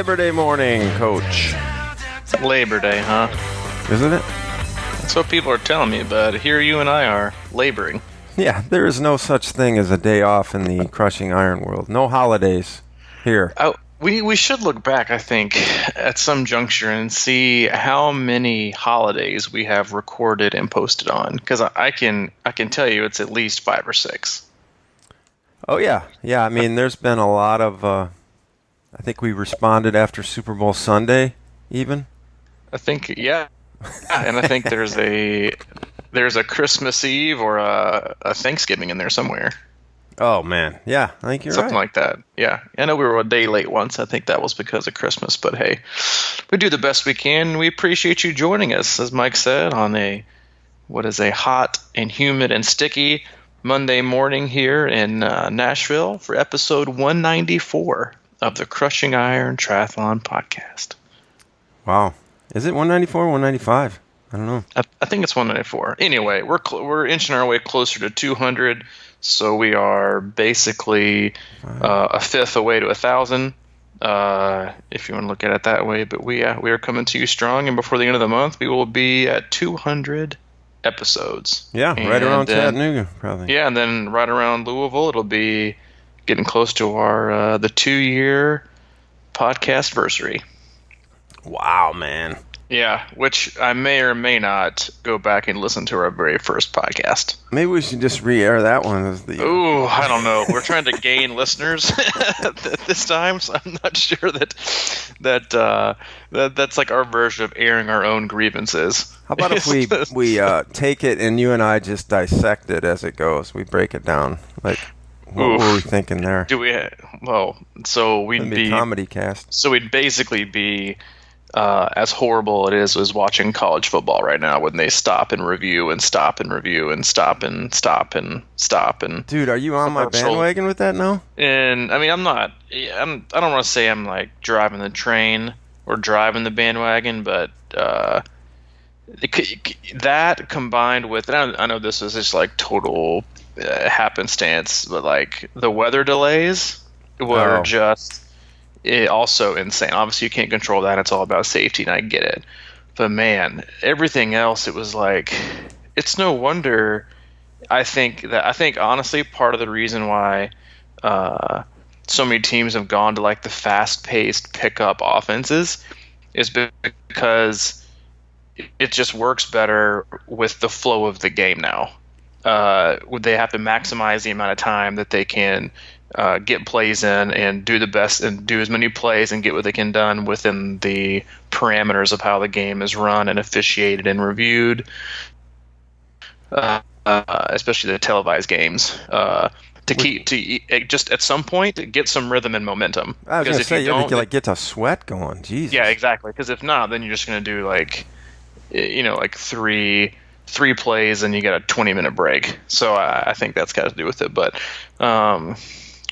Labor Day morning, Coach. Labor Day, huh? Isn't it? That's what people are telling me, but here you and I are laboring. Yeah, there is no such thing as a day off in the crushing iron world. No holidays here. We should look back, I think, at some juncture and see how many holidays we have recorded and posted on, because I can tell you it's at least 5 or 6. Oh, yeah. Yeah, I mean, there's been a lot of, I think we responded after Super Bowl Sunday, even. I think, yeah. And I think there's a Christmas Eve or a Thanksgiving in there somewhere. Oh, man. Yeah, I think you're Something right. like that. Yeah. I know we were a day late once. I think that was because of Christmas. But, hey, we do the best we can. We appreciate you joining us, as Mike said, on a hot and humid and sticky Monday morning here in Nashville for episode 194 of the Crushing Iron Triathlon Podcast. Wow. Is it 194 or 195? I don't know. I think it's 194. Anyway, we're inching our way closer to 200. So we are basically a fifth away to 1,000, if you want to look at it that way. But we are coming to you strong, and before the end of the month, we will be at 200 episodes. Yeah, right around Chattanooga, probably. Yeah, and then right around Louisville, it'll be getting close to our the 2-year podcast anniversary. Wow, man. Yeah, which I may or may not go back and listen to our very first podcast. Maybe we should just re-air that one. Ooh, I don't know. We're trying to gain listeners this time, so I'm not sure that's like our version of airing our own grievances. How about if we take it and you and I just dissect it as it goes? We break it down. Like, what were we thinking there? So we'd be a comedy cast. So we'd basically be as horrible it is as watching college football right now when they stop and review and stop and review and stop and stop and stop and. Dude, are you on my bandwagon with that now? And I mean, I'm not. I don't want to say I'm like driving the train or driving the bandwagon, but that combined with, and I know this is just like total happenstance, but like the weather delays were just. Also insane. Obviously, you can't control that. It's all about safety, and I get it. But man, everything else, it was like, it's no wonder. I think honestly, part of the reason why so many teams have gone to like the fast-paced pickup offenses is because it just works better with the flow of the game now. They have to maximize the amount of time that they can. Get plays in and do the best and do as many plays and get what they can done within the parameters of how the game is run and officiated and reviewed, especially the televised games, to just at some point get some rhythm and momentum. I was going to say, you have to like get a sweat going. Jesus. Yeah, exactly. Because if not, then you're just going to do like, like three plays and you get a 20-minute break. So I think that's got to do with it. But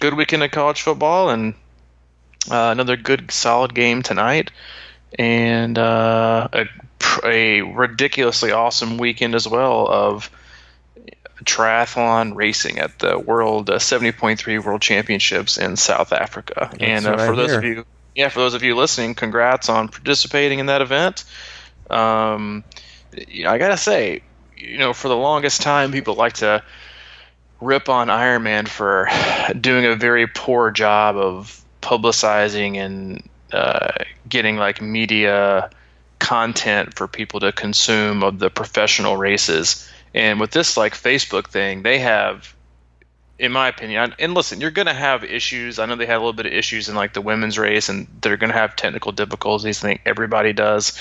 good weekend of college football and another good solid game tonight, and a ridiculously awesome weekend as well of triathlon racing at the World 70.3 World Championships in South Africa. That's and for those of you listening, congrats on participating in that event. I gotta say, for the longest time, people like to rip on Ironman for doing a very poor job of publicizing and getting like media content for people to consume of the professional races. And with this like Facebook thing, they have, in my opinion, and listen, you're going to have issues. I know they had a little bit of issues in like the women's race, and they're going to have technical difficulties. I think everybody does.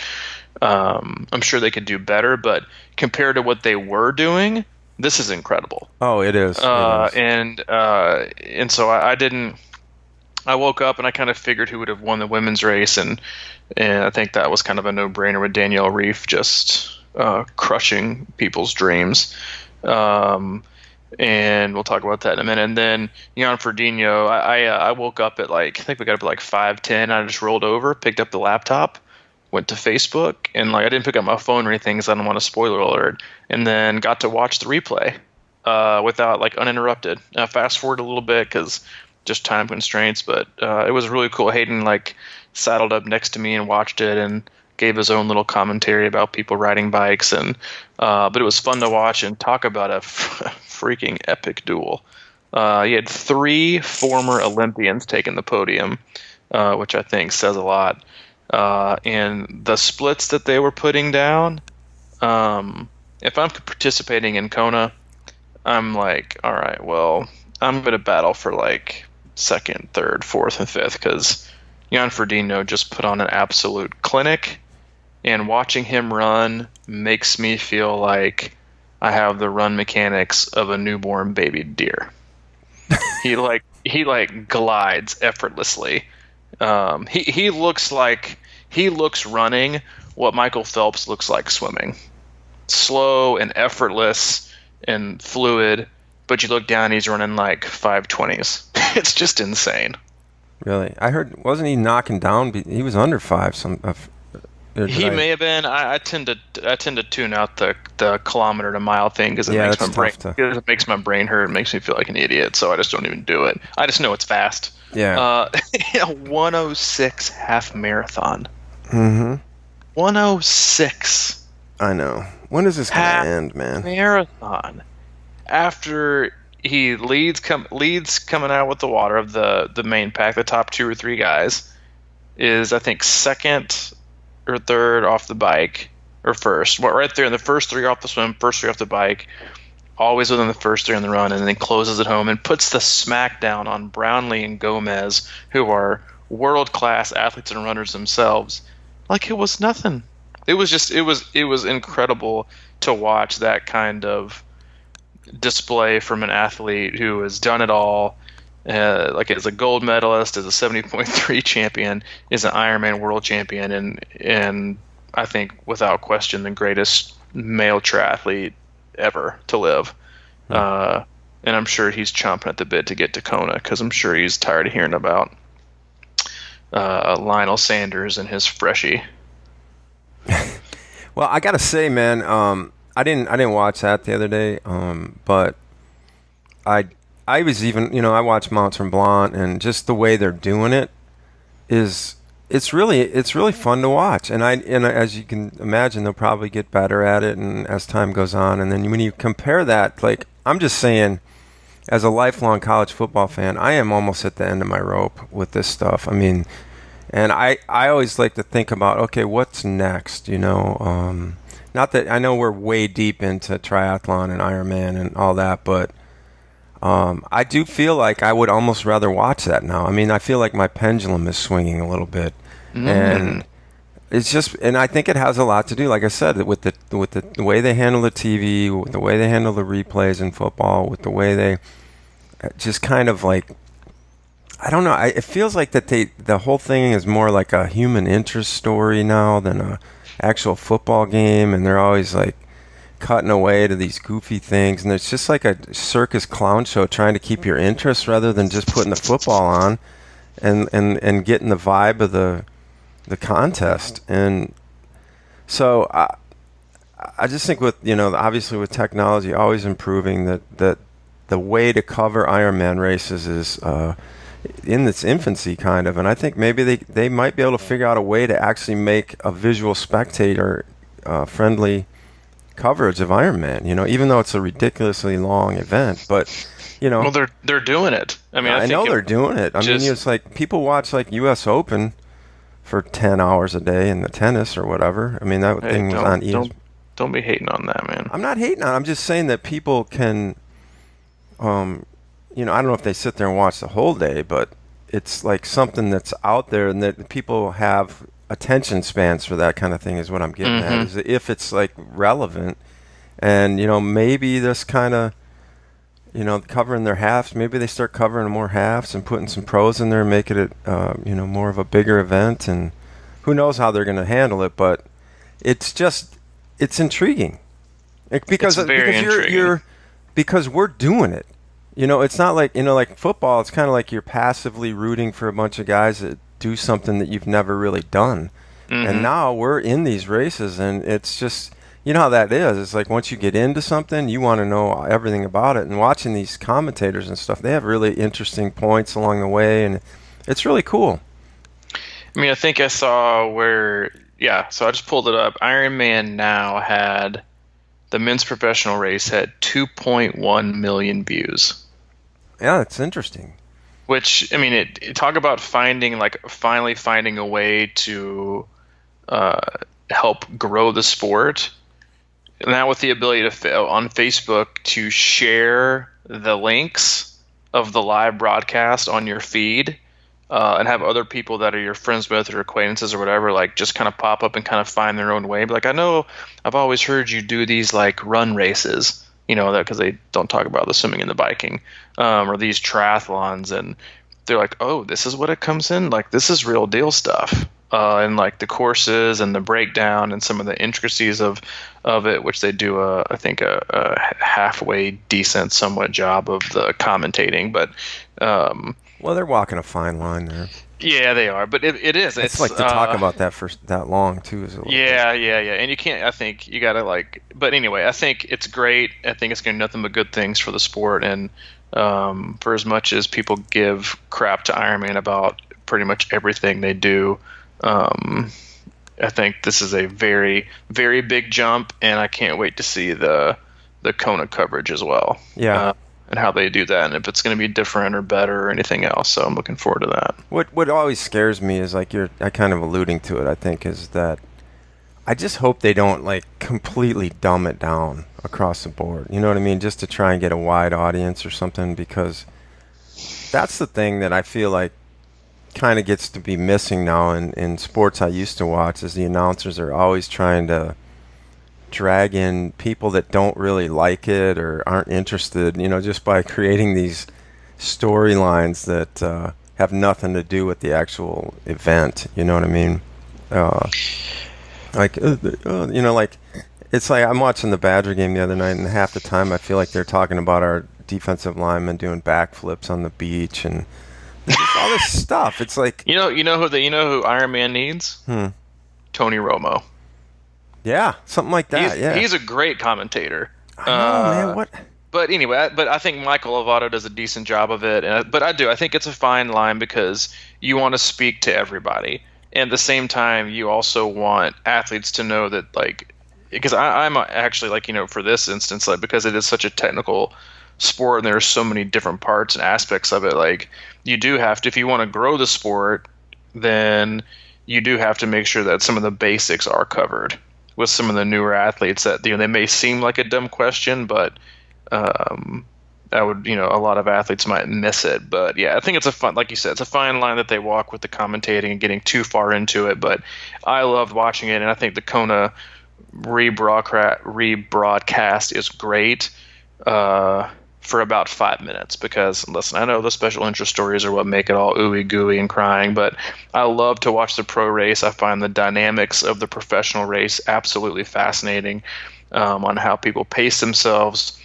I'm sure they could do better, but compared to what they were doing, this is incredible. Oh, it is. And so I woke up and I kind of figured who would have won the women's race, and I think that was kind of a no-brainer with Danielle Reef just crushing people's dreams. And we'll talk about that in a minute. And then Jan Frodeno, I woke up at I think we got up at 5:10. I just rolled over, picked up the laptop, went to Facebook, and I didn't pick up my phone or anything because I didn't want a spoiler alert, and then got to watch the replay without uninterrupted. Fast forward a little bit because just time constraints. But it was really cool. Hayden like saddled up next to me and watched it and gave his own little commentary about people riding bikes, and but it was fun to watch and talk about a freaking epic duel. He had 3 former Olympians taking the podium, which I think says a lot. And the splits that they were putting down, if I'm participating in Kona, I'm like, all right, well, I'm going to battle for like 2nd, 3rd, 4th, and 5th, because Jan Frodeno just put on an absolute clinic, and watching him run makes me feel like I have the run mechanics of a newborn baby deer. He glides effortlessly. He looks running what Michael Phelps looks like swimming. Slow and effortless and fluid, but you look down, he's running like 5:20s. It's just insane. Really? I heard, wasn't he knocking down? He was under 5. He may have been. I tend to tune out the kilometer to mile thing because it makes my brain hurt. It makes me feel like an idiot. So I just don't even do it. I just know it's fast. Yeah. 106 half marathon. Mm-hmm. 106. I know. When is this going to end, man? Marathon. After he leads coming out with the water of the main pack, the top 2 or 3 guys is, I think, 2nd or 3rd off the bike, or 1st. Well, right there in the first 3 off the swim, first 3 off the bike, always within the first 3 on the run, and then closes at home and puts the smack down on Brownlee and Gomez, who are world-class athletes and runners themselves, like it was nothing. It was incredible to watch that kind of display from an athlete who has done it all, like as a gold medalist, as a 70.3 champion, is an Ironman world champion, and I think without question the greatest male triathlete ever to live. And I'm sure he's chomping at the bit to get to Kona, because I'm sure he's tired of hearing about Lionel Sanders and his freshie. Well, I gotta say, man, I didn't watch that the other day, but I was even, I watched Mont Tremblant, and just the way they're doing it it's really fun to watch, and as you can imagine, they'll probably get better at it, and as time goes on, and then when you compare that, like, I'm just saying, as a lifelong college football fan, I am almost at the end of my rope with this stuff. I mean, and I always like to think about, okay, what's next, not that I know we're way deep into triathlon and Ironman and all that, but I do feel like I would almost rather watch that now. I mean, I feel like my pendulum is swinging a little bit, and it's just, and I think it has a lot to do, like I said, with the way they handle the TV, with the way they handle the replays in football, with the way they just kind of like, I don't know. It feels like that the whole thing is more like a human interest story now than a actual football game, and they're always like cutting away to these goofy things, and it's just like a circus clown show trying to keep your interest rather than just putting the football on and getting the vibe of the contest. And so I just think with, obviously with technology always improving, that the way to cover Ironman races is in its infancy, kind of, and I think maybe they might be able to figure out a way to actually make a visual spectator friendly coverage of Ironman, even though it's a ridiculously long event, but well, they're doing it. I mean, I know they're doing it. I mean, it's like people watch like U.S. Open for 10 hours a day in the tennis or whatever. I mean, that thing was on ESPN. Don't be hating on that, man. I'm not hating on it. I'm just saying that people can I don't know if they sit there and watch the whole day, but it's like something that's out there, and that people have attention spans for that kind of thing is what I'm getting at. Is if it's like relevant, and maybe this kind of covering their halves, maybe they start covering more halves and putting some pros in there and making it more of a bigger event, and who knows how they're going to handle it, but it's intriguing. Because we're doing it. It's not like, like football, it's kind of like you're passively rooting for a bunch of guys that do something that you've never really done. And now we're in these races, and it's just, you know how that is. It's like once you get into something, you want to know everything about it. And watching these commentators and stuff, they have really interesting points along the way, and it's really cool. I mean, I think I saw where, yeah, so I just pulled it up. Ironman Now had, the men's professional race had 2.1 million views. Yeah, it's interesting. Which, I mean, talk about finally finding a way to help grow the sport. Now with the ability to, on Facebook, to share the links of the live broadcast on your feed, and have other people that are your friends with or acquaintances or whatever, like just kind of pop up and kind of find their own way. But like, I know I've always heard you do these like run races, that because they don't talk about the swimming and the biking, or these triathlons, and they're like, oh, this is what it comes in. Like, this is real deal stuff. And like the courses and the breakdown and some of the intricacies of it, which they do, I think, a halfway decent, somewhat job of the commentating. But well, they're walking a fine line there. Yeah, they are. But it is. It's like to talk about that for that long too. Is yeah. And you can't. I think you gotta like. But anyway, I think it's great. I think it's gonna do nothing but good things for the sport. And for as much as people give crap to Ironman about pretty much everything they do, I think this is a very, very big jump, and I can't wait to see the Kona coverage as well. Yeah. And how they do that, and if it's going to be different or better or anything else. So I'm looking forward to that. What always scares me is like I kind of alluding to it, I think, is that I just hope they don't like completely dumb it down across the board. You know what I mean? Just to try and get a wide audience or something, because that's the thing that I feel like kind of gets to be missing now in sports I used to watch, is the announcers are always trying to drag in people that don't really like it or aren't interested, just by creating these storylines that have nothing to do with the actual event. You know what I mean? Like it's like I'm watching the Badger game the other night, and half the time I feel like they're talking about our defensive linemen doing backflips on the beach and all this stuff. It's like you know who Iron Man needs? Tony Romo. Yeah, something like that. He's a great commentator. I know, man. What? But anyway, I think Michael Lovato does a decent job of it. But I think it's a fine line, because you want to speak to everybody, and at the same time, you also want athletes to know that, like, because I'm actually like, for this instance, like, because it is such a technical sport and there are so many different parts and aspects of it, like, you do have to, if you want to grow the sport, then you do have to make sure that some of the basics are covered with some of the newer athletes that, they may seem like a dumb question, but I would, a lot of athletes might miss it. But yeah, I think it's like you said, it's a fine line that they walk with the commentating and getting too far into it. But I loved watching it, and I think the Kona rebroadcast is great for about 5 minutes, because, listen, I know the special interest stories are what make it all ooey gooey and crying, but I love to watch the pro race. I find the dynamics of the professional race absolutely fascinating, on how people pace themselves,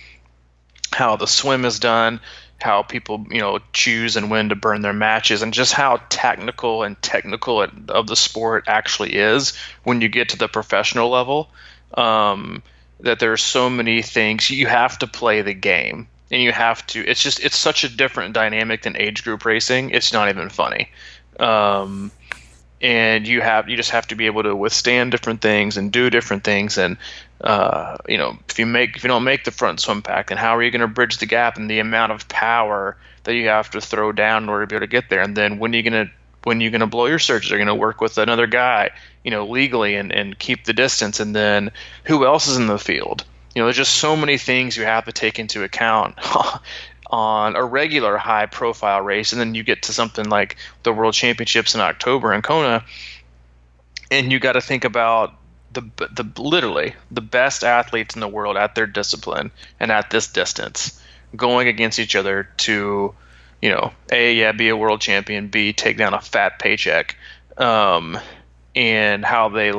how the swim is done, how people, choose and when to burn their matches, and just how technical of the sport actually is when you get to the professional level. That there are so many things. You have to play the game. And you have to. It's such a different dynamic than age group racing. It's not even funny, and you just have to be able to withstand different things and do different things. And if you don't make the front swim pack, then how are you going to bridge the gap and the amount of power that you have to throw down in order to be able to get there? And then when are you going to blow your surges? Are you going to work with another guy, legally and keep the distance? And then who else is in the field? There's just so many things you have to take into account on a regular high-profile race, and then you get to something like the World Championships in October in Kona, and you got to think about the literally the best athletes in the world at their discipline and at this distance going against each other to, A, be a world champion, B, take down a fat paycheck, and how they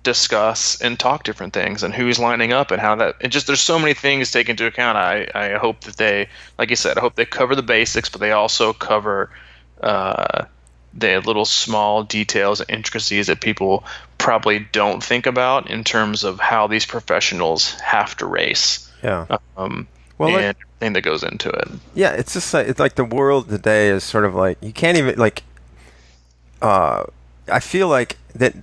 discuss and talk different things and who's lining up and how that, and just there's so many things taken into account. I hope that they, like you said, I hope they cover the basics, but they also cover the little small details and intricacies that people probably don't think about in terms of how these professionals have to race. Yeah. Well, and everything that goes into it. Yeah, it's just like, it's like the world today is sort of like, you can't even like. I feel like that.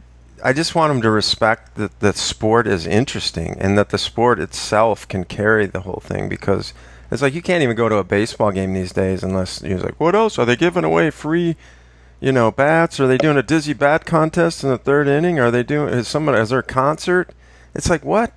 I just want them to respect that the sport is interesting and that the sport itself can carry the whole thing, because it's like you can't even go to a baseball game these days unless you're like, what else? Are they giving away free, bats? Are they doing a dizzy bat contest in the third inning? Are they doing, is there a concert? It's like, what?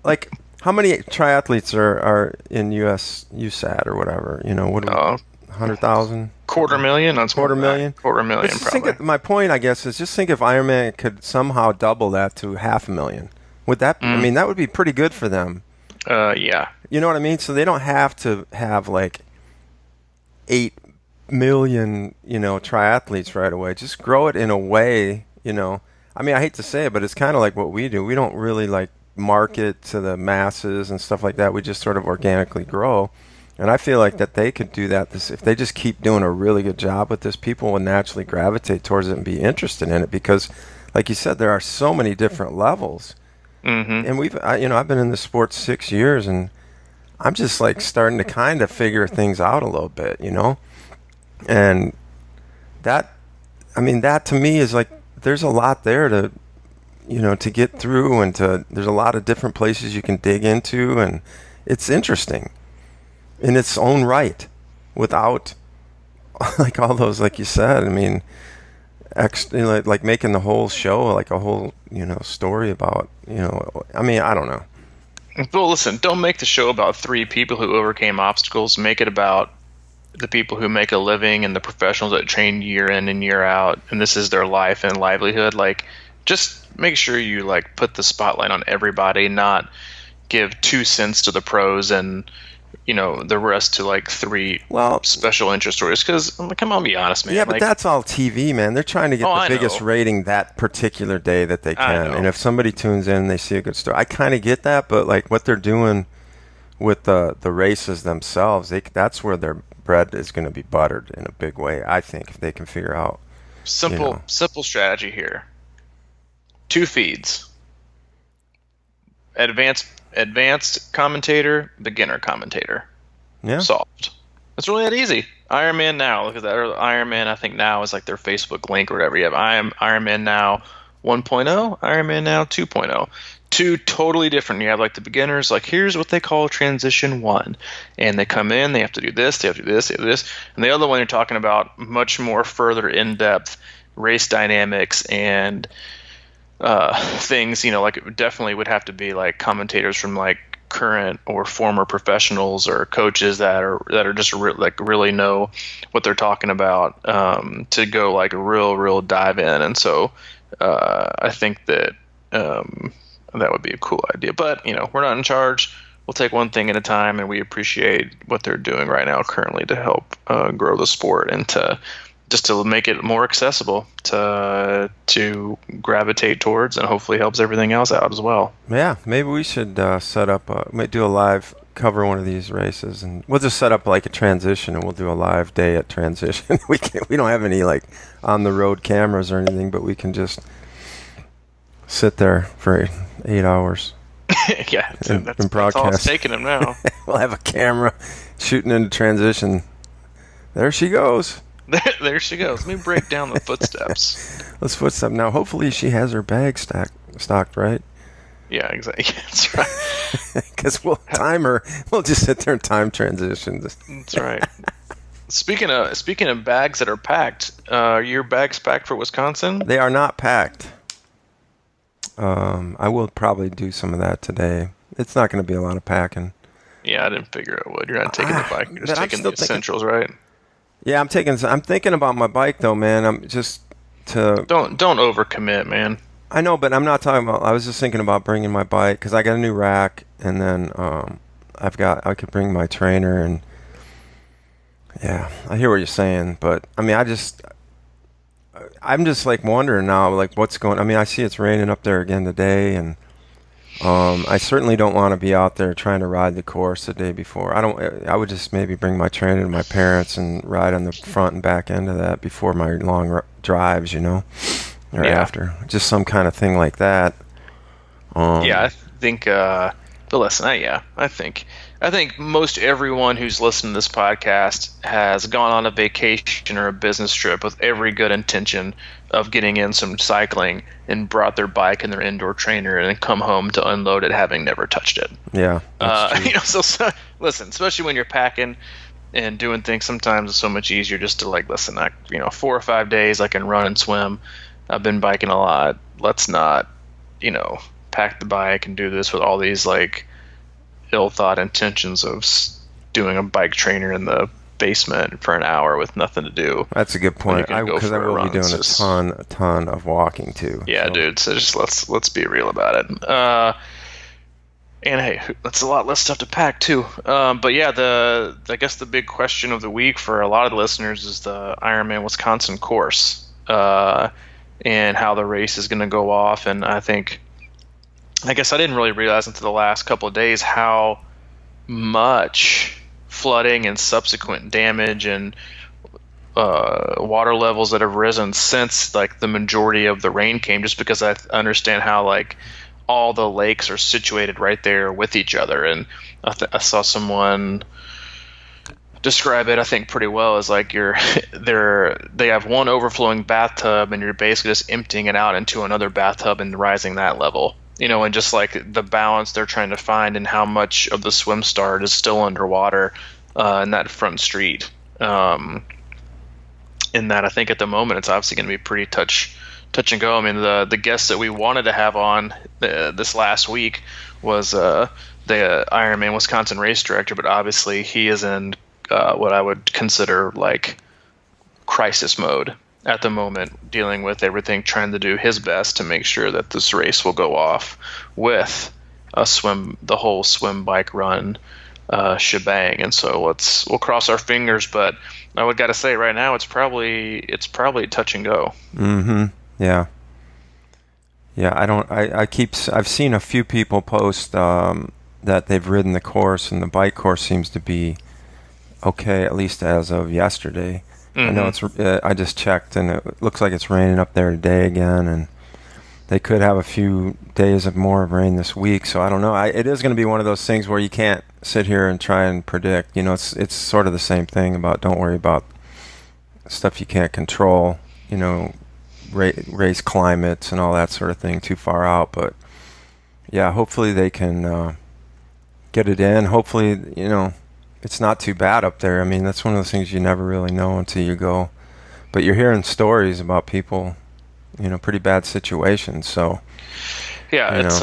Like how many triathletes are in US USAT or whatever? What 100,000? $250,000. That's quarter million. Probably. My point, I guess, is just think if Ironman could somehow double that to 500,000. Would that? I mean, that would be pretty good for them. Yeah. You know what I mean? So they don't have to have like 8 million, triathletes right away. Just grow it in a way, I mean, I hate to say it, but it's kind of like what we do. We don't really like market to the masses and stuff like that. We just sort of organically grow. And I feel like that they could do that. If they just keep doing a really good job with this, people will naturally gravitate towards it and be interested in it because, like you said, there are so many different levels. Mm-hmm. And I've been in the sport 6 years, and I'm just like starting to kind of figure things out a little bit, And that to me is like there's a lot there to, to get through, and there's a lot of different places you can dig into, and it's interesting in its own right, without like all those, like you said. I mean, like making the whole show like a whole story about I mean, I don't know. Well, listen, don't make the show about 3 people who overcame obstacles. Make it about the people who make a living and the professionals that train year in and year out, and this is their life and livelihood. Like, just make sure you like put the spotlight on everybody, not give 2 cents to the pros and the rest to like 3 special interest stories. Because come on, be honest, man. Yeah, but that's all TV, man. They're trying to get the biggest rating that particular day that they can. And if somebody tunes in and they see a good story, I kind of get that. But like what they're doing with the races themselves, that's where their bread is going to be buttered in a big way, I think, if they can figure out. Simple strategy here. 2 feeds. Advanced commentator, beginner commentator. Yeah. Solved. It's really that easy. Ironman Now. Look at that. Or Ironman, I think now is like their Facebook link or whatever. You have Ironman Now 1.0, Ironman Now 2.0. 2 totally different. You have like the beginners, like here's what they call transition 1. And they come in, they have to do this, they have to do this, they have to do this. And the other one you're talking about much more further in-depth race dynamics and things, like it definitely would have to be like commentators from like current or former professionals or coaches that are just really know what they're talking about, to go like a real dive in. And so I think that that would be a cool idea, but we're not in charge. We'll take one thing at a time, and we appreciate what they're doing right now currently to help grow the sport and to make it more accessible to gravitate towards, and hopefully helps everything else out as well. Yeah, maybe we should set up, do a live, cover one of these races, and we'll just set up like a transition, and we'll do a live day at transition. We don't have any like on the road cameras or anything, but we can just sit there for 8 hours. Yeah, and broadcast. That's all it's taking them now. We'll have a camera shooting into transition. There she goes. There she goes. Let me break down the footsteps. Let's footstep now. Hopefully she has her bag stocked, right? Yeah, exactly. That's right. Because we'll time her. We'll just sit there and time transitions. That's right. Speaking of bags that are packed, are your bags packed for Wisconsin? They are not packed. I will probably do some of that today. It's not going to be a lot of packing. Yeah, I didn't figure it would. You're not taking the bike. You're just taking the essentials, right? Yeah, I'm thinking about my bike though, man. I'm just don't overcommit, man. I know, but I'm not talking about. I was just thinking about bringing my bike because I got a new rack, and then I could bring my trainer, and yeah, I hear what you're saying, but I mean, I'm just like wondering now, like what's going. I mean, I see it's raining up there again today, and I certainly don't want to be out there trying to ride the course the day before. I would just maybe bring my trainer to my parents and ride on the front and back end of that before my long drives, or Yeah. after. Just some kind of thing like that. Yeah, I think. But listen, I think most everyone who's listening to this podcast has gone on a vacation or a business trip with every good intention of getting in some cycling and brought their bike and their indoor trainer and then come home to unload it, having never touched it. Yeah, that's true. So listen, especially when you're packing and doing things, sometimes it's so much easier just to listen. 4 or 5 days I can run and swim. I've been biking a lot. Let's not, pack the bike and do this with all these ill-thought intentions of doing a bike trainer in the basement for an hour with nothing to do. That's a good point. Because I will be doing a ton of walking too. Yeah, so. Dude. So just let's be real about it. And hey, that's a lot less stuff to pack too. But yeah, I guess the big question of the week for a lot of the listeners is the Ironman Wisconsin course, and how the race is going to go off. And I guess I didn't really realize until the last couple of days how much flooding and subsequent damage and water levels that have risen since the majority of the rain came, just because I understand how all the lakes are situated right there with each other. And I saw someone describe it, I think, pretty well, as they have one overflowing bathtub and you're basically just emptying it out into another bathtub and rising that level. And just the balance they're trying to find and how much of the swim start is still underwater in that front street. In that, I think at the moment it's obviously going to be pretty touch and go. I mean, the guest that we wanted to have on this last week was the Ironman Wisconsin race director, but obviously he is in what I would consider crisis mode at the moment, dealing with everything, trying to do his best to make sure that this race will go off with the whole swim, bike, run shebang. And so we'll cross our fingers, but I would got to say right now it's probably touch and go. Mm-hmm. Yeah. Yeah. I've seen a few people post that they've ridden the course, and the bike course seems to be okay, at least as of yesterday. Mm-hmm. I know it's. I just checked, and it looks like it's raining up there today again, and they could have a few days of more rain this week. So I don't know. It is going to be one of those things where you can't sit here and try and predict. It's sort of the same thing about don't worry about stuff you can't control. Race climates and all that sort of thing too far out. But yeah, hopefully they can get it in. Hopefully, it's not too bad up there. I mean, that's one of those things you never really know until you go. But you're hearing stories about people, pretty bad situations. So yeah, it's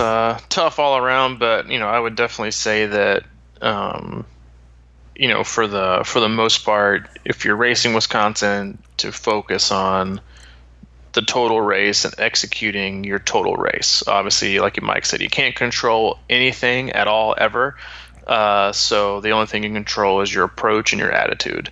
tough all around. But I would definitely say that for the most part, if you're racing Wisconsin, to focus on the total race and executing your total race. Obviously, like Mike said, you can't control anything at all ever. So the only thing you can control is your approach and your attitude.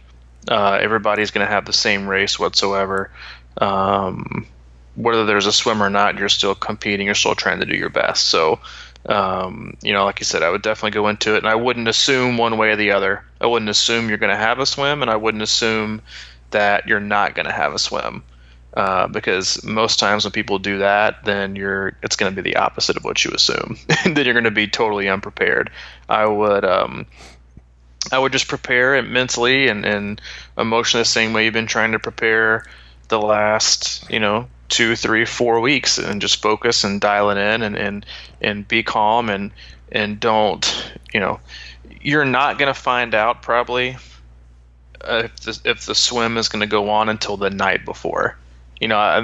Everybody's going to have the same race whatsoever. Whether there's a swim or not, you're still competing. You're still trying to do your best. So, like you said, I would definitely go into it, and I wouldn't assume one way or the other. I wouldn't assume you're going to have a swim, and I wouldn't assume that you're not going to have a swim. Because most times when people do that, then it's going to be the opposite of what you assume. And then you're going to be totally unprepared. I would just prepare it mentally and emotionally the same way you've been trying to prepare the last, 2, 3, 4 weeks, and just focus and dial it in and be calm and don't, you're not going to find out probably if the swim is going to go on until the night before. I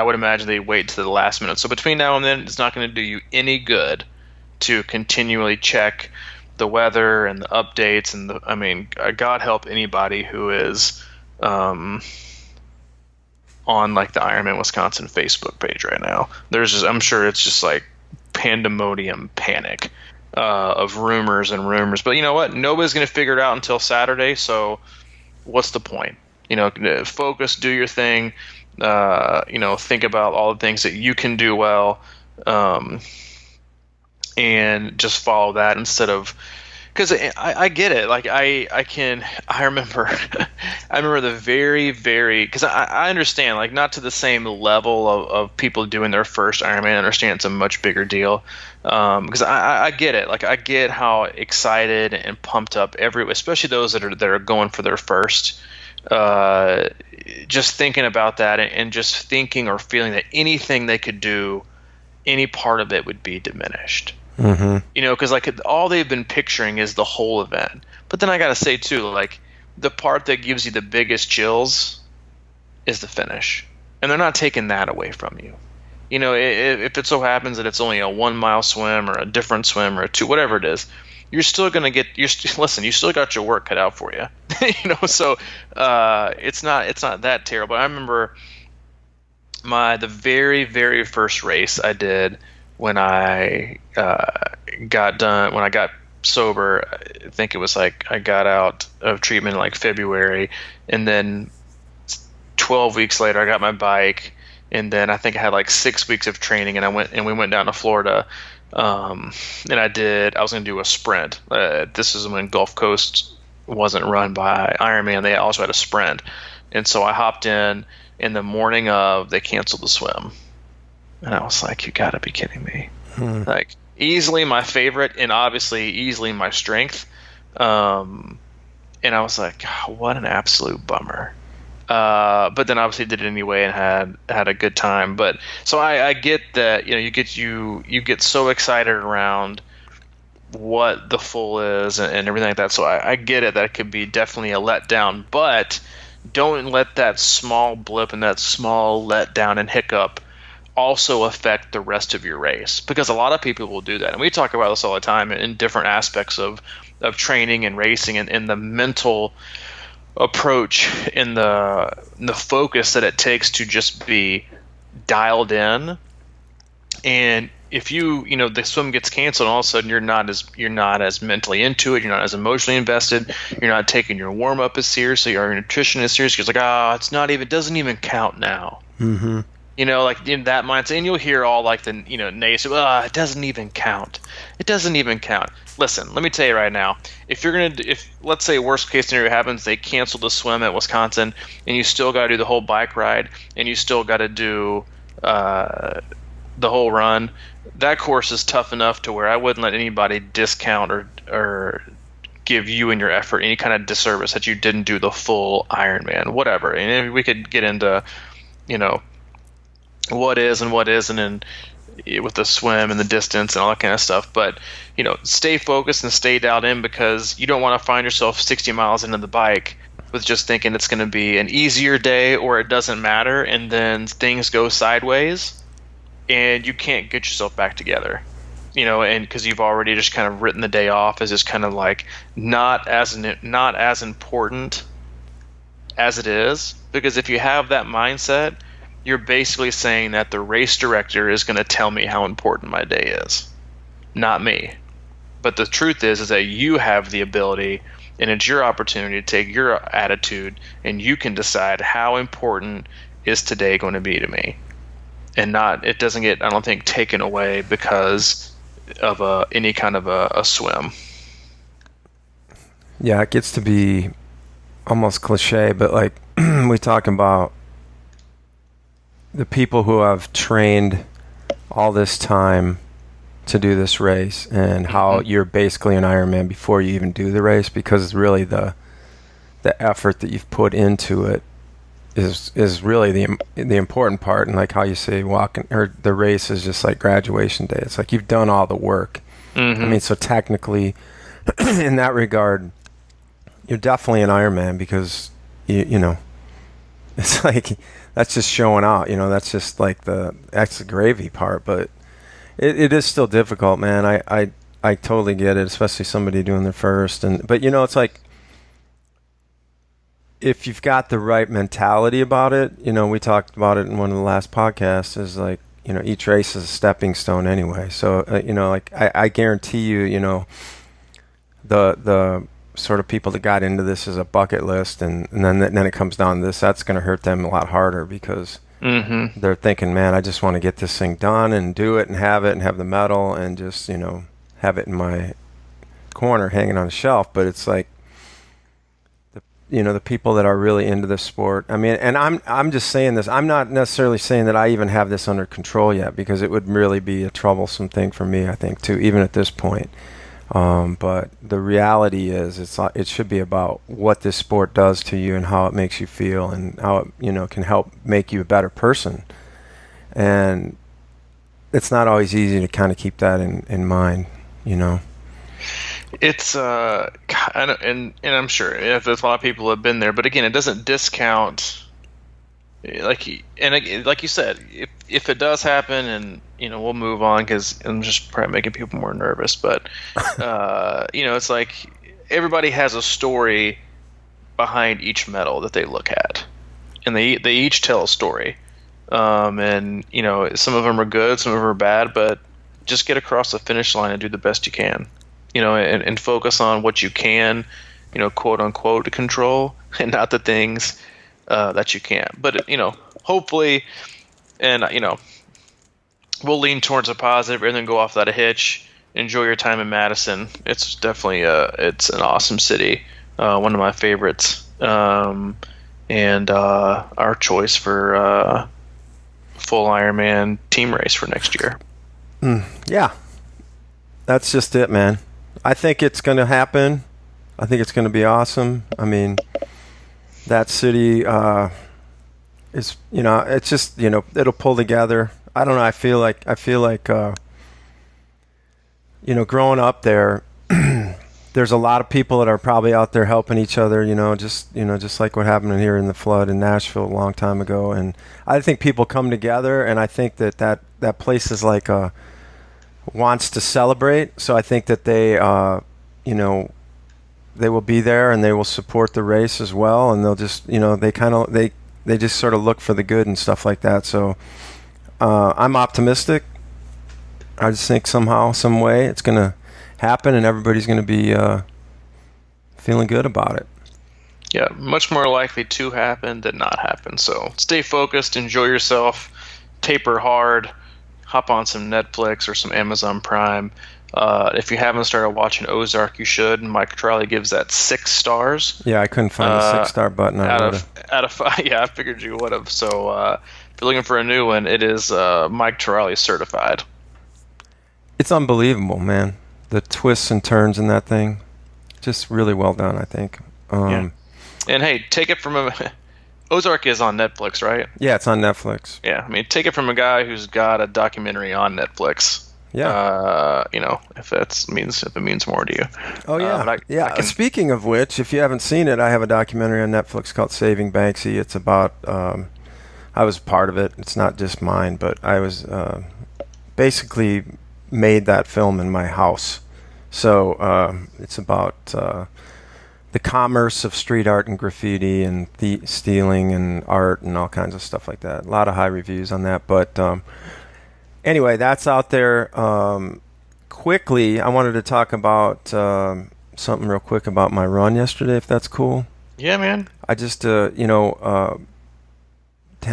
would imagine they wait to the last minute. So between now and then, it's not going to do you any good to continually check the weather and the updates. And God help anybody who is on the Ironman Wisconsin Facebook page right now. I'm sure it's just pandemonium panic of rumors. But you know what? Nobody's going to figure it out until Saturday. So what's the point? Focus, do your thing. Think about all the things that you can do well. and just follow that instead of, because I get it. Like I remember, I remember the very, because I understand, like, not to the same level of people doing their first Ironman. I understand it's a much bigger deal. Because I get it. Like I get how excited and pumped up especially those that are going for their first. Just thinking about that and just thinking or feeling that anything they could do, any part of it would be diminished. Mm-hmm. Because like all they've been picturing is the whole event. But then I gotta say too, like the part that gives you the biggest chills is the finish, and they're not taking that away from you. If it so happens that it's only a 1 mile swim or a different swim or a 2, whatever it is, you're still gonna get. Listen, you still got your work cut out for you. So it's not that terrible. I remember the very first race I did when I got sober. I think it was like I got out of treatment in like February, and then 12 weeks later I got my bike, and then I think I had like 6 weeks of training, and we went down to Florida, and I was going to do a sprint. This is when Gulf Coast wasn't run by Ironman. They also had a sprint, and so I hopped in the morning of, they canceled the swim. And I was like, you gotta be kidding me. Like, easily my favorite and obviously easily my strength. And I was like, oh, what an absolute bummer. But then obviously did it anyway and had a good time. But so I get that, you get so excited around what the full is and everything like that. So I get it that it could be definitely a letdown, but don't let that small blip and that small letdown and hiccup also affect the rest of your race, because a lot of people will do that, and we talk about this all the time in different aspects of training and racing, and the mental approach and the focus that it takes to just be dialed in. And if the swim gets canceled, and all of a sudden you're not as mentally into it, you're not as emotionally invested, you're not taking your warm up as seriously, or your nutrition as seriously. It's like, it doesn't even count now. Mm-hmm. Like in that mindset, and you'll hear all like the naysay, it doesn't even count. It doesn't even count. Listen, let me tell you right now, if let's say worst case scenario happens, they cancel the swim at Wisconsin, and you still got to do the whole bike ride, and you still got to do the whole run. That course is tough enough to where I wouldn't let anybody discount or give you and your effort any kind of disservice that you didn't do the full Ironman, whatever. And we could get into, what is and what isn't, and with the swim and the distance and all that kind of stuff. But, stay focused and stay dialed in, because you don't want to find yourself 60 miles into the bike with just thinking it's going to be an easier day or it doesn't matter, and then things go sideways and you can't get yourself back together. And because you've already just kind of written the day off as just kind of like not as important as it is. Because if you have that mindset, you're basically saying that the race director is going to tell me how important my day is, not me. But the truth is that you have the ability, and it's your opportunity to take your attitude, and you can decide how important is today going to be to me. And it doesn't get, I don't think, taken away because of any kind of a swim. Yeah, it gets to be almost cliche, but like we talk about the people who have trained all this time to do this race, and how you're basically an Ironman before you even do the race, because really the effort that you've put into it is really the important part. And like how you say walking, or the race is just like graduation day. It's like you've done all the work. Mm-hmm. I mean, so technically in that regard, you're definitely an Ironman, because you it's like, that's just showing out, that's just like that's the gravy part. But it is still difficult, man. I totally get it, especially somebody doing their first. But it's like, if you've got the right mentality about it, we talked about it in one of the last podcasts, is like, each race is a stepping stone anyway. So, like I guarantee you, the sort of people that got into this as a bucket list, and then it comes down to this, that's going to hurt them a lot harder, because Mm-hmm. They're thinking, man, I just want to get this thing done and do it and have the medal and just, have it in my corner hanging on a shelf. But it's like, the people that are really into this sport. I mean, and I'm just saying this. I'm not necessarily saying that I even have this under control yet, because it would really be a troublesome thing for me, I think, too, even at this point. But the reality is, it should be about what this sport does to you and how it makes you feel and how it, can help make you a better person. And it's not always easy to kind of keep that in mind, It's and I'm sure if there's a lot of people who have been there, but again, it doesn't discount like you said, if it does happen, and we'll move on because I'm just probably making people more nervous, but it's like everybody has a story behind each medal that they look at, and they each tell a story, and some of them are good, some of them are bad, but just get across the finish line and do the best you can. And focus on what you can, quote unquote, control, and not the things that you can't. But hopefully, and we'll lean towards a positive, and then go off without a hitch. Enjoy your time in Madison. It's definitely it's an awesome city, one of my favorites, and our choice for full Ironman team race for next year. Yeah, that's just it, man. I think it's going to happen. I think it's going to be awesome. I mean, that city is, it's just, it'll pull together. I don't know. I feel like, growing up there, there's a lot of people that are probably out there helping each other, just like what happened here in the flood in Nashville a long time ago. And I think people come together, and I think that place is like wants to celebrate. So I think that they will be there, and they will support the race as well, and they'll just they just sort of look for the good and stuff like that. So I'm optimistic. I just think somehow, some way, it's going to happen, and everybody's going to be feeling good about it. Yeah, much more likely to happen than not happen. So stay focused, enjoy yourself, taper hard, hop on some Netflix or some Amazon Prime. If you haven't started watching Ozark, you should. Mike Charlie gives that 6 stars. Yeah, I couldn't find the 6-star button. Out of 5. Yeah, I figured you would have. So if you're looking for a new one, it is Mike Charlie certified. It's unbelievable, man. The twists and turns in that thing, just really well done, I think. Yeah. And hey, take it from Ozark is on Netflix, right? Yeah, it's on Netflix. Yeah, I mean, take it from a guy who's got a documentary on Netflix. Yeah. If it means more to you. Oh yeah. Speaking of which, if you haven't seen it, I have a documentary on Netflix called Saving Banksy. It's about I was part of it. It's not just mine, but I was basically made that film in my house. So it's about the commerce of street art and graffiti and stealing and art and all kinds of stuff like that. A lot of high reviews on that. But anyway, that's out there. Quickly, I wanted to talk about something real quick about my run yesterday, if that's cool. Yeah, man. I just, had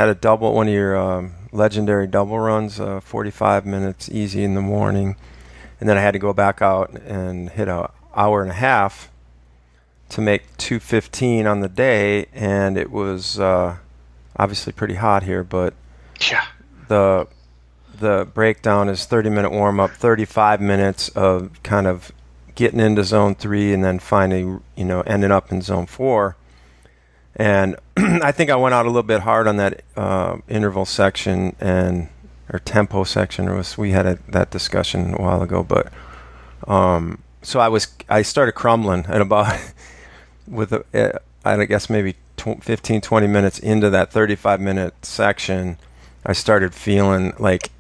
a double, one of your legendary double runs, 45 minutes easy in the morning. And then I had to go back out and hit an hour and a half to make 2:15 on the day, and it was obviously pretty hot here, but yeah, the breakdown is 30-minute warm-up, 35 minutes of kind of getting into zone 3, and then finally, ending up in zone 4. And I think I went out a little bit hard on that interval section or tempo section. We had that discussion a while ago, but so I started crumbling at about I guess maybe 15, 20 minutes into that 35-minute section. I started feeling like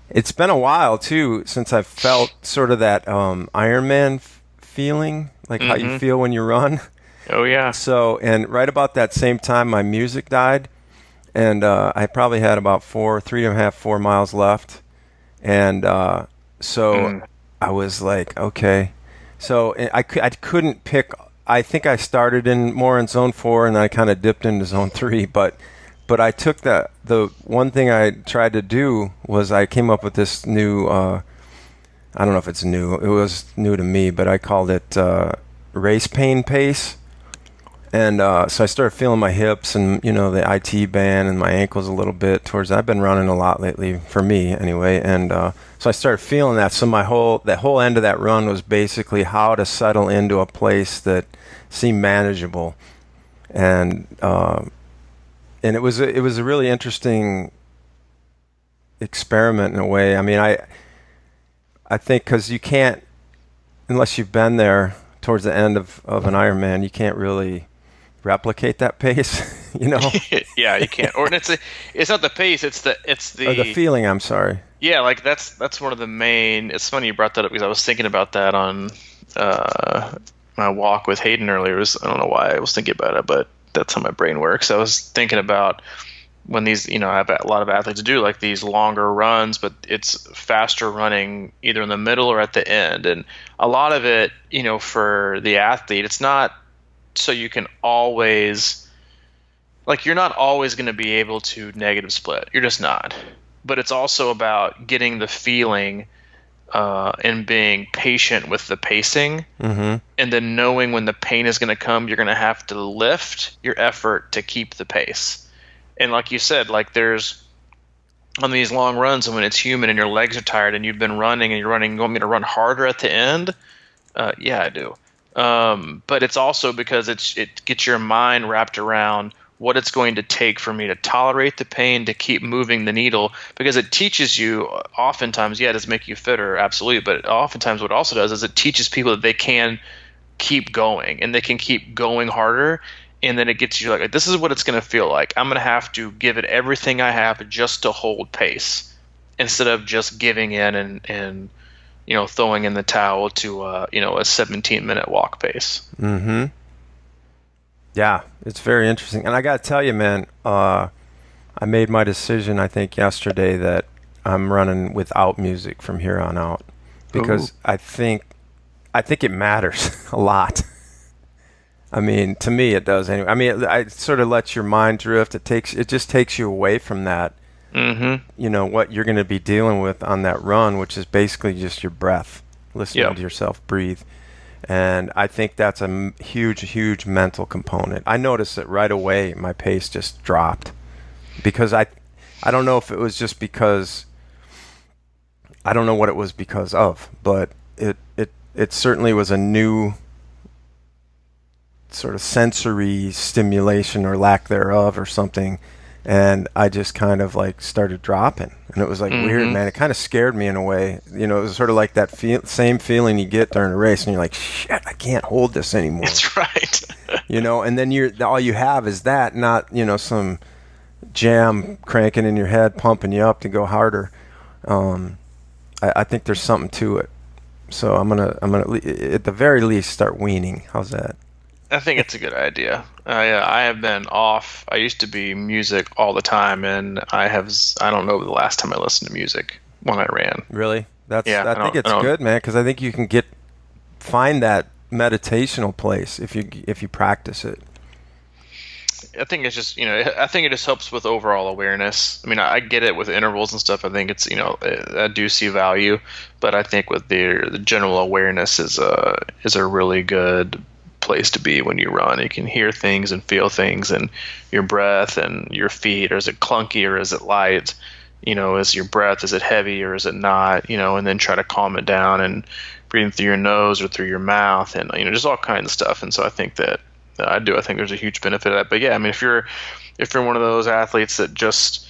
it's been a while too since I've felt sort of that Ironman feeling, like how you feel when you run. Oh yeah. So, and right about that same time, my music died, and I probably had about 3.5, 4 miles left, and so I was like, okay. So I couldn't pick. I think I started more in zone 4, and then I kind of dipped into zone 3, but but I took the one thing I tried to do was I came up with this new, I don't know if it's new, it was new to me, but I called it race pain pace. And so I started feeling my hips and, the IT band and my ankles a little bit towards, I've been running a lot lately, for me anyway. And so I started feeling that. So that whole end of that run was basically how to settle into a place that seemed manageable. And it was a really interesting experiment in a way. I mean, I think because you can't, unless you've been there towards the end of an Ironman, you can't really replicate that pace, Yeah, you can't. Or it's not the pace, it's the or the feeling. I'm sorry. Yeah, like that's one of the main. It's funny you brought that up because I was thinking about that on my walk with Hayden earlier. I don't know why I was thinking about it, but that's how my brain works. I was thinking about when these, I have a lot of athletes do like these longer runs, but it's faster running either in the middle or at the end, and a lot of it, for the athlete, it's not so you can always, like, you're not always going to be able to negative split. You're just not. But it's also about getting the feeling and being patient with the pacing, and then knowing when the pain is going to come, you're going to have to lift your effort to keep the pace. And like you said, like there's on these long runs, and when it's humid and your legs are tired and you've been running and you want me to run harder at the end? Yeah, I do. But it's also because it gets your mind wrapped around what it's going to take for me to tolerate the pain, to keep moving the needle, because it teaches you oftentimes, it does make you fitter, absolutely, but oftentimes what it also does is it teaches people that they can keep going and they can keep going harder, and then it gets you like, this is what it's going to feel like. I'm going to have to give it everything I have just to hold pace instead of just giving in and throwing in the towel to a 17-minute walk pace. Mm-hmm. Yeah, it's very interesting. And I got to tell you, man, I made my decision, I think, yesterday that I'm running without music from here on out, because Ooh. I think it matters a lot. I mean, to me, it does anyway. I mean, it sort of lets your mind drift. It just takes you away from that. Mm-hmm. What you're going to be dealing with on that run, which is basically just your breath, listening to yourself breathe. And I think that's a huge, huge mental component. I noticed that right away my pace just dropped, because I don't know if it was just because, I don't know what it was because of, but it certainly was a new sort of sensory stimulation or lack thereof or something. And I just kind of like started dropping, and it was like weird, man. It kind of scared me in a way. It was sort of like that same feeling you get during a race, and you're like, shit, I can't hold this anymore. That's right. And then all you have is that, not some jam cranking in your head, pumping you up to go harder. I think there's something to it. So I'm gonna at the very least start weaning. How's that? I think it's a good idea. I have been off. I used to be music all the time, and I don't know the last time I listened to music when I ran. Really? I think it's good, man, because I think you can find that meditational place if you practice it. I think it's just, I think it just helps with overall awareness. I mean, I get it with intervals and stuff. I think it's, I do see value, but I think with the general awareness is a really good place to be when you run. You can hear things and feel things, and your breath and your feet. Or is it clunky or is it light? Is your breath, is it heavy or is it not? And then try to calm it down and breathing through your nose or through your mouth, and just all kinds of stuff. And so I think that I think there's a huge benefit of that. But yeah, I mean, if you're one of those athletes that just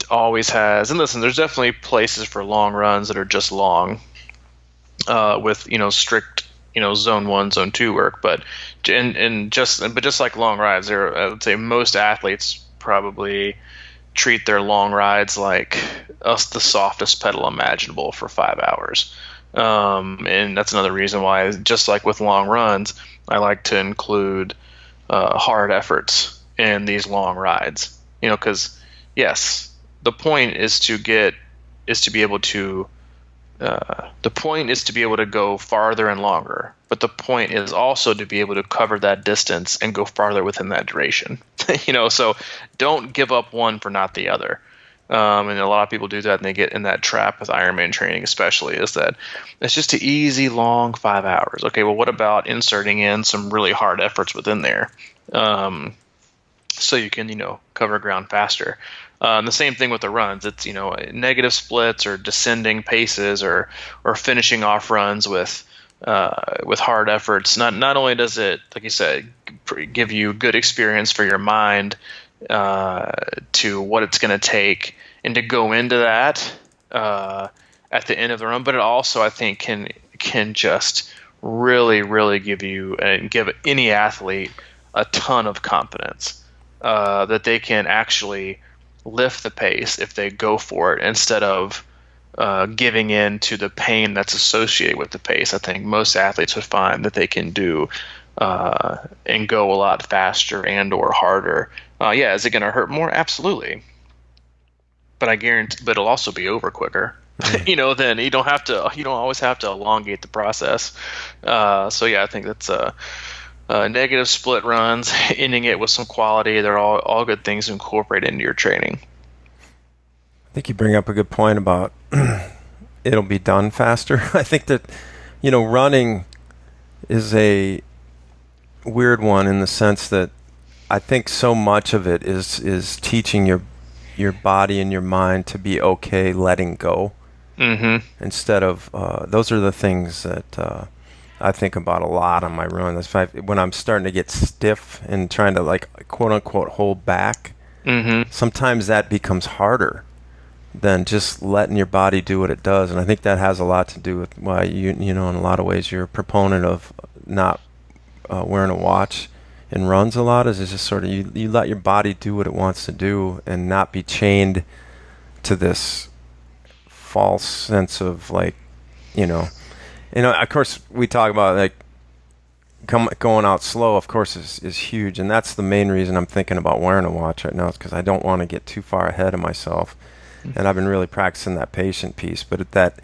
always has, and listen, there's definitely places for long runs that are just long, with strict zone 1, zone 2 work, but just like long rides, I would say most athletes probably treat their long rides like the softest pedal imaginable for 5 hours. And that's another reason why, just like with long runs, I like to include hard efforts in these long rides. Because yes, the point is to be able to the point is to be able to go farther and longer, but the point is also to be able to cover that distance and go farther within that duration. So don't give up one for not the other. And a lot of people do that, and they get in that trap with Ironman training, especially, is that it's just an easy, long 5 hours. Okay, well, what about inserting in some really hard efforts within there, so you can, cover ground faster? The same thing with the runs. It's, negative splits or descending paces or finishing off runs with hard efforts. Not only does it, like you said, give you good experience for your mind, to what it's going to take and to go into that at the end of the run, but it also, I think, can just really, really give you and give any athlete a ton of confidence that they can actually lift the pace if they go for it instead of giving in to the pain that's associated with the pace. I think most athletes would find that they can do and go a lot faster and or harder. Is it going to hurt more? Absolutely. But I guarantee, but it'll also be over quicker. Then you don't always have to elongate the process. I think that's negative split runs, ending it with some quality. They're all good things to incorporate into your training. I think you bring up a good point about it'll be done faster. I think that, running is a weird one in the sense that I think so much of it is teaching your body and your mind to be okay letting go. Mm-hmm. Instead of those are the things that I think about a lot on my run. When I'm starting to get stiff and trying to, like, quote unquote hold back. Mm-hmm. Sometimes that becomes harder than just letting your body do what it does, and I think that has a lot to do with why in a lot of ways you're a proponent of not wearing a watch in runs a lot. Is just sort of you let your body do what it wants to do and not be chained to this false sense of, like, of course we talk about, like, going out slow, of course, is huge, and that's the main reason I'm thinking about wearing a watch right now, is because I don't want to get too far ahead of myself, and I've been really practicing that patient piece. But that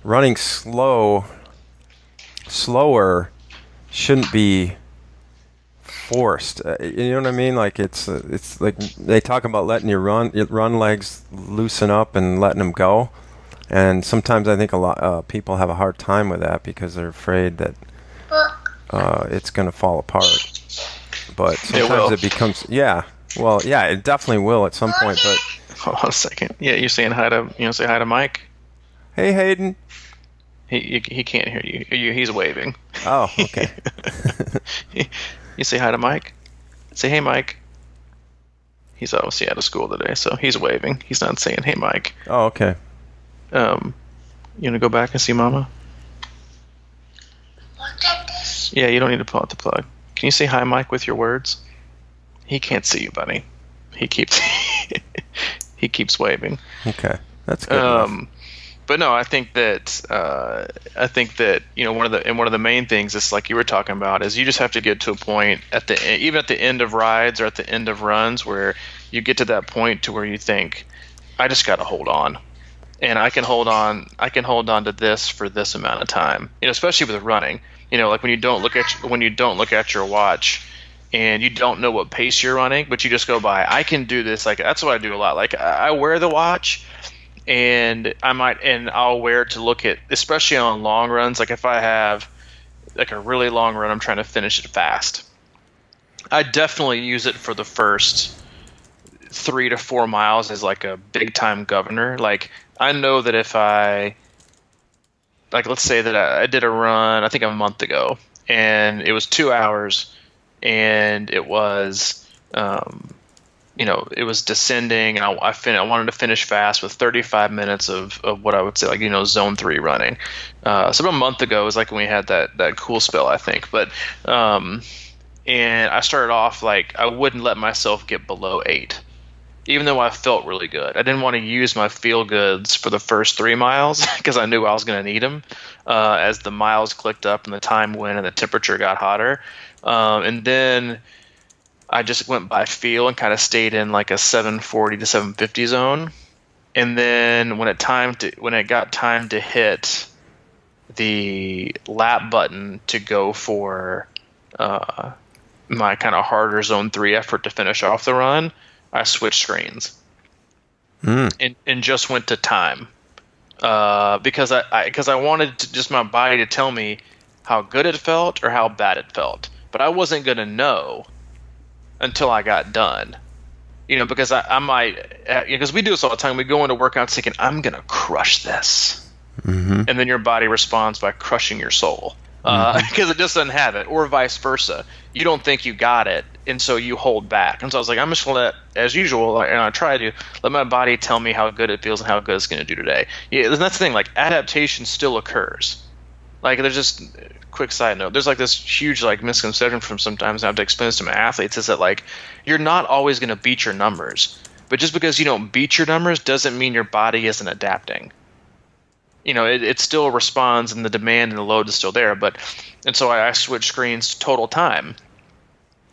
running slower shouldn't be forced. You know what I mean? Like, it's like they talk about letting your run legs loosen up and letting them go. And sometimes I think a lot people have a hard time with that because they're afraid that it's going to fall apart. But sometimes it becomes, it definitely will at some point. But hold on a second. Yeah, you're saying hi to, say hi to Mike? Hey, Hayden. He can't hear you. He's waving. Oh, okay. You say hi to Mike? Say, hey, Mike. He's obviously out of school today, so he's waving. He's not saying, hey, Mike. Oh, okay. You want to go back and see Mama? Look at this. Yeah, you don't need to pull out the plug. Can you say hi, Mike, with your words? He can't see you, buddy. He keeps he keeps waving. Okay, that's good. But no, I think that one of the main things is, like you were talking about, is you just have to get to a point even at the end of rides or at the end of runs where you get to that point to where you think, I just got to hold on. And I can hold on to this for this amount of time. Especially with running. Like when you don't look at your watch and you don't know what pace you're running, but you just go by, I can do this. Like, that's what I do a lot. Like, I wear the watch, and I'll wear it to look at, especially on long runs. Like, if I have like a really long run, I'm trying to finish it fast. I definitely use it for the first 3 to 4 miles as like a big time governor. Like, I know that if let's say that I did a run, I think a month ago, and it was 2 hours, and it was, it was descending. I wanted to finish fast with 35 minutes of what I would say, like, zone 3 running. So about a month ago was like when we had that cool spell, I think. But, and I started off, like, I wouldn't let myself get below 8. Even though I felt really good. I didn't want to use my feel goods for the first 3 miles because I knew I was going to need them as the miles clicked up and the time went and the temperature got hotter. And then I just went by feel and kind of stayed in like a 740 to 750 zone. And then when it got time to hit the lap button to go for my kind of harder zone 3 effort to finish off the run, I switched screens and just went to time because I wanted just my body to tell me how good it felt or how bad it felt, but I wasn't gonna know until I got done. Because I might, because we do this all the time. We go into workouts thinking, I'm going to crush this. And then your body responds by crushing your soul because it just doesn't have it, or vice versa. You don't think you got it, and so you hold back. And so I was like, I'm just going to let, as usual, and I try to let my body tell me how good it feels and how good it's going to do today. Yeah, that's the thing. Like, adaptation still occurs. Like, there's just quick side note. There's like this huge like misconception from sometimes I have to explain this to my athletes is that like you're not always going to beat your numbers, but just because you don't beat your numbers doesn't mean your body isn't adapting. It still responds and the demand and the load is still there. And so I switched screens total time,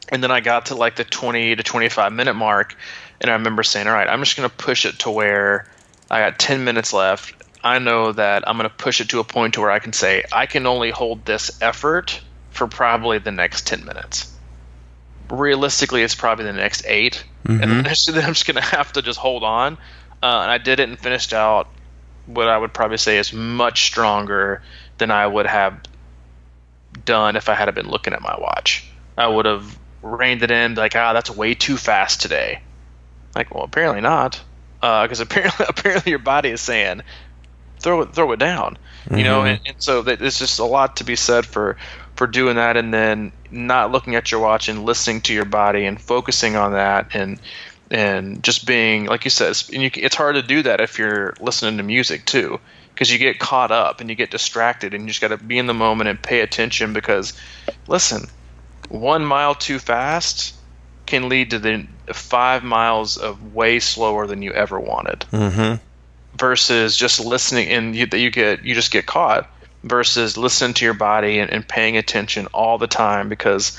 and then I got to like the 20 to 25 minute mark, and I remember saying, all right, I'm just going to push it to where I got 10 minutes left. I know that I'm going to push it to a point to where I can say I can only hold this effort for probably the next 10 minutes. Realistically, it's probably the next 8. And then I'm just going to have to just hold on. And I did it and finished out what I would probably say is much stronger than I would have done if I had been looking at my watch. I would have reined it in like, that's way too fast today. Like, well, apparently not. Because apparently your body is saying, throw it down, and so there's just a lot to be said for doing that, and then not looking at your watch and listening to your body and focusing on that, and just being, like you said, it's hard to do that if you're listening to music too, because you get caught up and you get distracted, and you just got to be in the moment and pay attention, because listen, 1 mile too fast can lead to the 5 miles of way slower than you ever wanted. Versus just listening, and you just get caught, versus listening to your body and paying attention all the time, because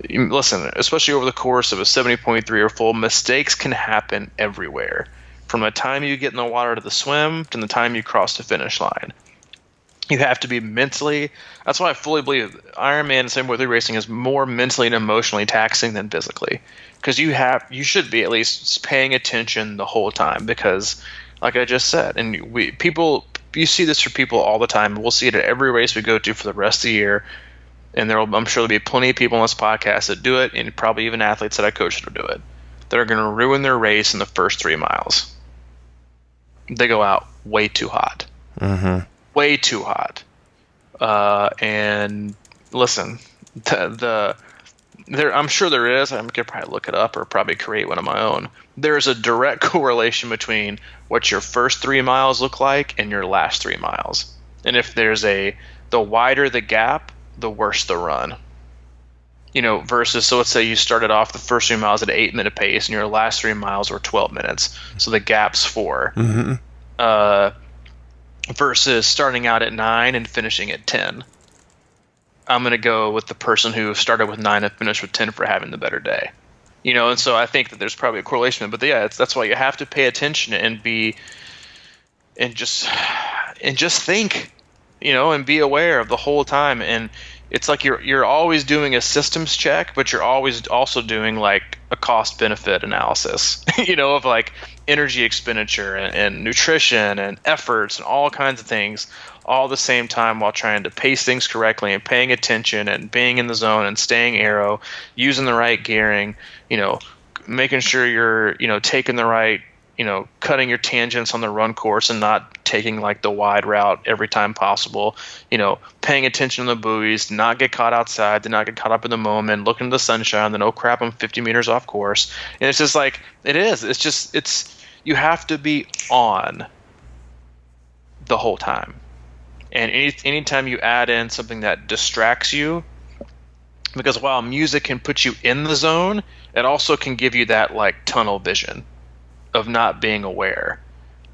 listen, especially over the course of a 70.3 or full, mistakes can happen everywhere, from the time you get in the water to the swim to the time you cross the finish line. You have to be mentally, that's why I fully believe Ironman and 7.3 racing is more mentally and emotionally taxing than physically, because you should be at least paying attention the whole time, because like I just said, and you see this for people all the time. We'll see it at every race we go to for the rest of the year, and I'm sure there'll be plenty of people on this podcast that do it, and probably even athletes that I coach that do it, that are going to ruin their race in the first 3 miles. They go out way too hot, way too hot. And listen, I'm sure there is. I could probably look it up or probably create one of my own. There is a direct correlation between what your first 3 miles look like and your last 3 miles. And if there's the wider the gap, the worse the run. Versus, so let's say you started off the first 3 miles at an 8-minute pace and your last 3 miles were 12 minutes. So the gap's 4. Versus starting out at 9 and finishing at 10. I'm going to go with the person who started with 9 and finished with 10 for having the better day. And so I think that there's probably a correlation, but yeah, that's why you have to pay attention and just think, and be aware of the whole time. And it's like you're always doing a systems check, but you're always also doing like a cost benefit analysis, of like energy expenditure and nutrition and efforts and all kinds of things, all the same time, while trying to pace things correctly and paying attention and being in the zone and staying aero, using the right gearing, making sure you're, taking the right, cutting your tangents on the run course and not taking like the wide route every time possible, paying attention to the buoys, to not get caught outside, to not get caught up in the moment, looking at the sunshine, then, oh crap, I'm 50 meters off course. And it's just like, you have to be on the whole time. And anytime you add in something that distracts you, because while music can put you in the zone, it also can give you that like tunnel vision of not being aware.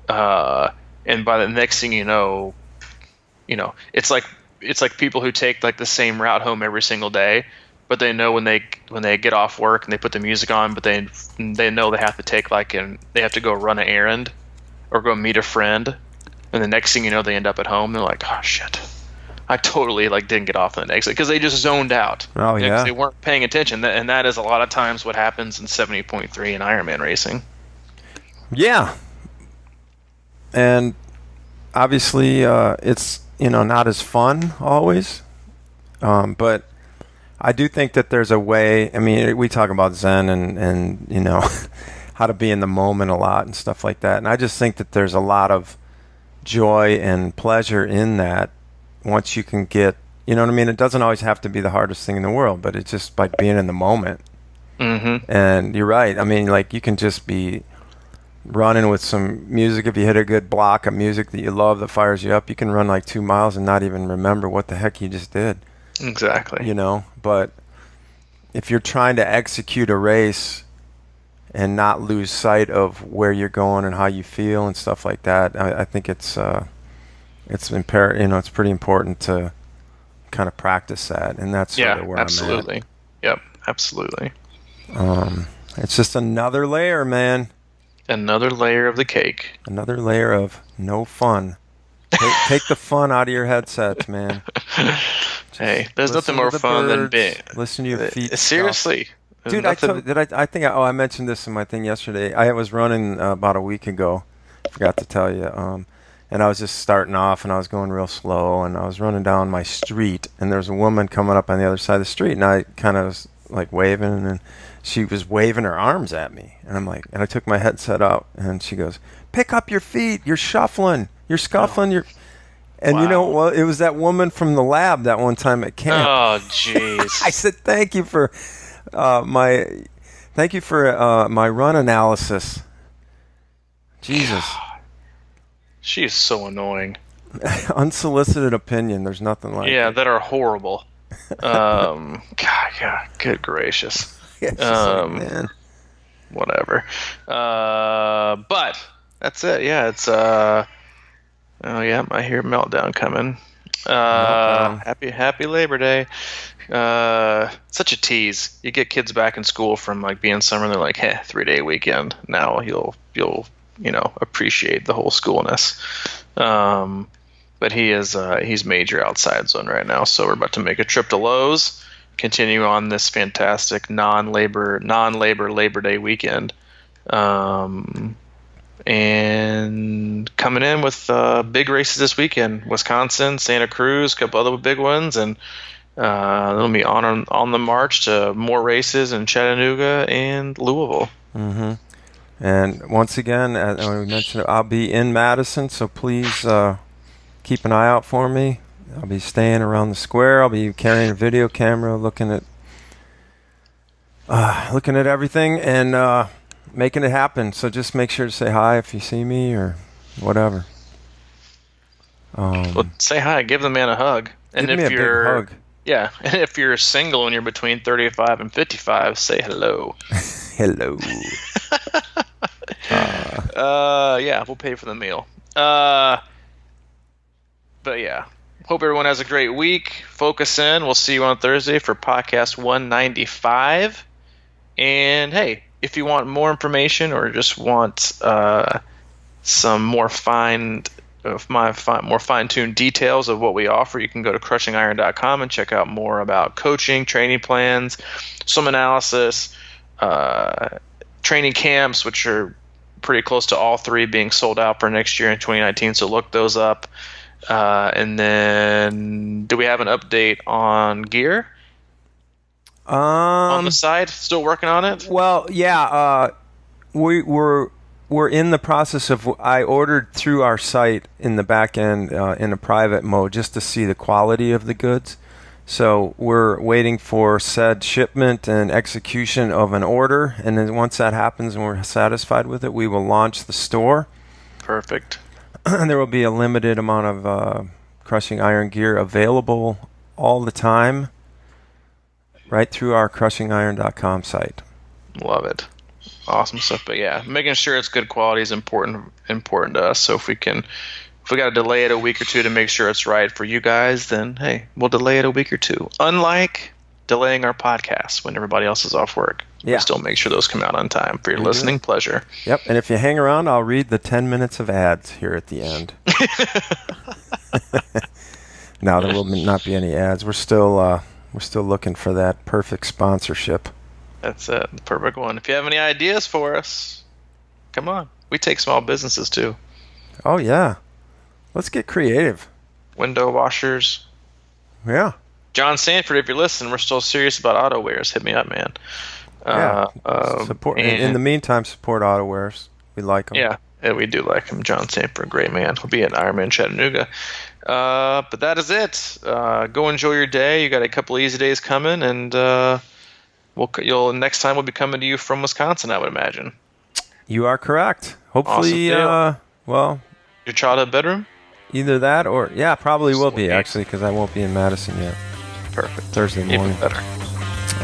And by the next thing you know, it's like people who take like the same route home every single day, but they know when they get off work and they put the music on, but they know they have to take they have to go run an errand. or go meet a friend, and the next thing you know, they end up at home. They're like, oh shit, I totally like didn't get off on the exit because they just zoned out. Oh yeah, 'cause they weren't paying attention, and that is a lot of times what happens in 70.3 in Ironman racing. Yeah, and obviously it's not as fun always, but I do think that there's a way. I mean, we talk about Zen and how to be in the moment a lot and stuff like that, and I just think that there's a lot of joy and pleasure in that once you can get, you know what I mean? It doesn't always have to be the hardest thing in the world, but it's just like being in the moment. Mm-hmm. And you're right. I mean, like you can just be running with some music. If you hit a good block of music that you love that fires you up, you can run like 2 miles and not even remember what the heck you just did. Exactly. But if you're trying to execute a race and not lose sight of where you're going and how you feel and stuff like that, I think it's it's pretty important to kind of practice that, and that's sort of where absolutely. I'm at. Yep, absolutely. It's just another layer, man. Another layer of the cake. Another layer of no fun. Take the fun out of your headsets, man. Hey, there's nothing more fun than being. Listen to your feet. Seriously. Dude, I mentioned this in my thing yesterday. I was running about a week ago. Forgot to tell you. And I was just starting off, and I was going real slow, and I was running down my street, and there was a woman coming up on the other side of the street, and I kind of was like waving, and then she was waving her arms at me, and I'm like, and I took my headset out, and she goes, "Pick up your feet. You're shuffling. You're scuffling. You're." And you know, well, it was that woman from the lab that one time at camp. Oh, jeez. I said, "Thank you for my run analysis." Jesus. She is so annoying. Unsolicited opinion. There's nothing like it. That are horrible. God, good gracious. It's just like, man. Whatever. But that's it. Yeah, it's oh yeah, I hear meltdown coming. Happy Labor Day. Such a tease. You get kids back in school from like being summer, and they're like, "Hey, 3-day weekend." Now you'll appreciate the whole schoolness. But he's major outside zone right now, so we're about to make a trip to Lowe's, continue on this fantastic non-labor Labor Day weekend, and coming in with big races this weekend: Wisconsin, Santa Cruz, a couple other big ones, and it'll be on the march to more races in Chattanooga and Louisville. Mm-hmm. And once again, as we mentioned, I'll be in Madison, so please keep an eye out for me. I'll be staying around the square. I'll be carrying a video camera, looking at everything and making it happen. So just make sure to say hi if you see me or whatever. Well, say hi. Give the man a hug. And give me a big hug. Yeah, and if you're single and you're between 35 and 55, say hello. Hello. Yeah, we'll pay for the meal. But yeah, hope everyone has a great week. Focus in. We'll see you on Thursday for podcast 195. And hey, if you want more information or just want some more fine-tuned details of what we offer, you can go to crushingiron.com and check out more about coaching, training plans, swim analysis, training camps, which are pretty close to all 3 being sold out for next year in 2019, so look those up. And then, do we have an update on gear? On the side, still working on it? Well, yeah, we're in the process of. I ordered through our site in the back end in a private mode just to see the quality of the goods. So we're waiting for said shipment and execution of an order, and then once that happens and we're satisfied with it, we will launch the store. Perfect. And there will be a limited amount of crushing iron gear available all the time, right through our crushingiron.com site. Love it. Awesome stuff. But yeah, making sure it's good quality is important to us. So if we got to delay it a week or two to make sure it's right for you guys, then hey, we'll delay it a week or two. Unlike delaying our podcasts when everybody else is off work. Yeah. We still make sure those come out on time for your listening pleasure. Yep. And if you hang around, I'll read the 10 minutes of ads here at the end. No, there will not be any ads. We're still looking for that perfect sponsorship. That's it. The perfect one. If you have any ideas for us, come on. We take small businesses too. Oh, yeah. Let's get creative. Window washers. Yeah. John Sanford, if you're listening, we're still serious about auto wares. Hit me up, man. Yeah. Support. In the meantime, support auto wares. We like them. Yeah, we do like him. John Sanford, great man. He'll be at Ironman Chattanooga. But that is it. Go enjoy your day. You got a couple easy days coming, and next time we'll be coming to you from Wisconsin, I would imagine. You are correct. Hopefully, awesome. Your childhood bedroom? Either that or, probably will be, actually, because I won't be in Madison yet. Perfect. Thursday morning. Even better.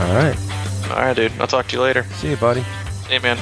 All right. All right, dude. I'll talk to you later. See you, buddy. See you, man.